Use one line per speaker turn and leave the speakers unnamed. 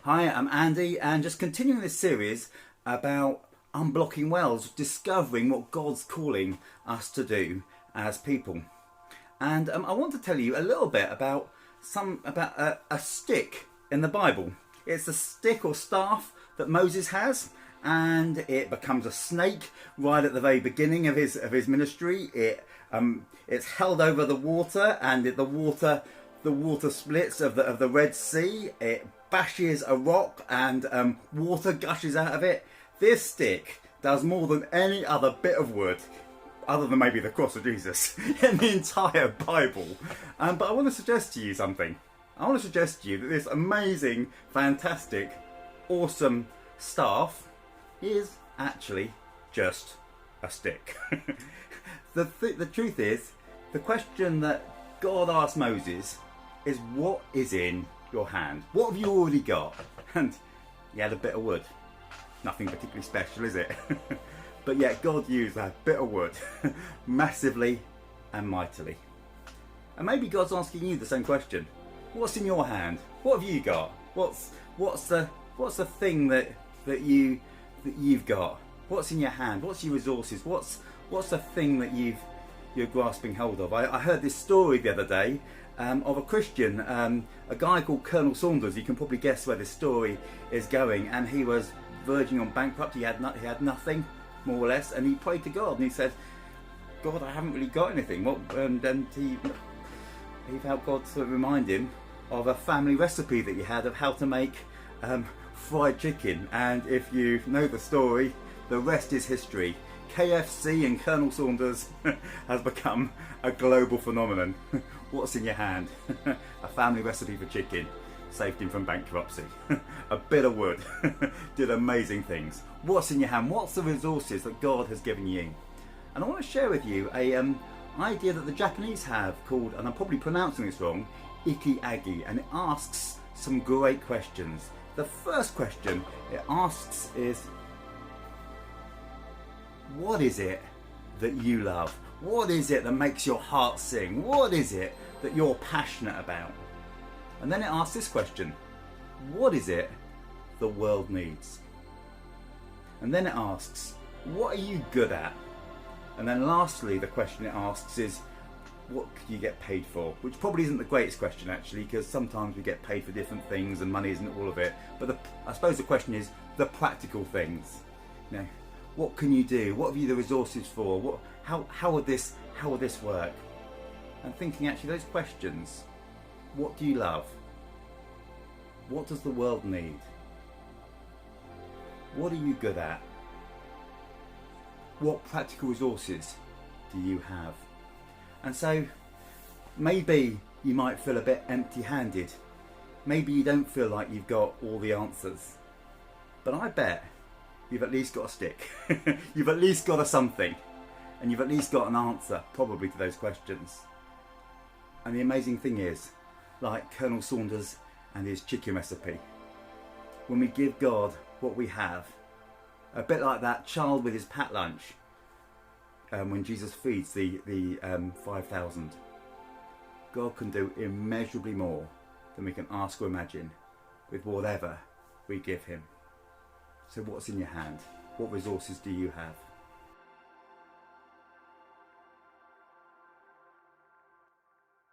Hi, I'm Andy, and just continuing this series about unblocking wells, discovering what God's calling us to do as people. And I want to tell you a little bit about a stick in the Bible. It's a stick or staff that Moses has, and it becomes a snake right at the very beginning of his ministry. It's held over the water, and the water splits of the Red Sea. It bashes a rock and water gushes out of it. This stick does more than any other bit of wood, other than maybe the cross of Jesus, in the entire Bible. But I want to suggest to you something. I want to suggest to you that this amazing, fantastic, awesome staff is actually just a stick. The truth is, the question that God asked Moses is, what is in your hand? What have you already got? And he had a bit of wood. Nothing particularly special, is it? But yet God used that bit of wood massively and mightily. And maybe God's asking you the same question. What's in your hand? What have you got? What's the thing that you've got? What's in your hand? What's your resources? What's the thing that you're grasping hold of? I heard this story the other day of a Christian, a guy called Colonel Saunders. You can probably guess where this story is going. And he was verging on bankrupt. He had nothing, more or less. And he prayed to God and he said, God, I haven't really got anything. And he felt God to remind him of a family recipe that he had of how to make fried chicken. And if you know the story, the rest is history. KFC and Colonel Saunders has become a global phenomenon. What's in your hand? A family recipe for chicken saved him from bankruptcy. A bit of wood did amazing things. What's in your hand? What's the resources that God has given you? And I want to share with you a idea that the Japanese have called, and I'm probably pronouncing this wrong, Ikigai, and it asks some great questions. The first question it asks is, what is it that you love? What is it that makes your heart sing? What is it that you're passionate about? And then it asks this question, what is it the world needs? And then it asks, what are you good at? And then lastly, the question it asks is, what could you get paid for? Which probably isn't the greatest question actually, because sometimes we get paid for different things and money isn't all of it. But I suppose the question is the practical things. You know, what can you do? What have you the resources for? How would this work? And thinking actually those questions. What do you love? What does the world need? What are you good at? What practical resources do you have? And so maybe you might feel a bit empty-handed. Maybe you don't feel like you've got all the answers. But I bet you've at least got a stick. You've at least got a something. And you've at least got an answer, probably, to those questions. And the amazing thing is, like Colonel Saunders and his chicken recipe, when we give God what we have, a bit like that child with his pat lunch, when Jesus feeds the 5,000, God can do immeasurably more than we can ask or imagine with whatever we give him. So what's in your hand? What resources do you have?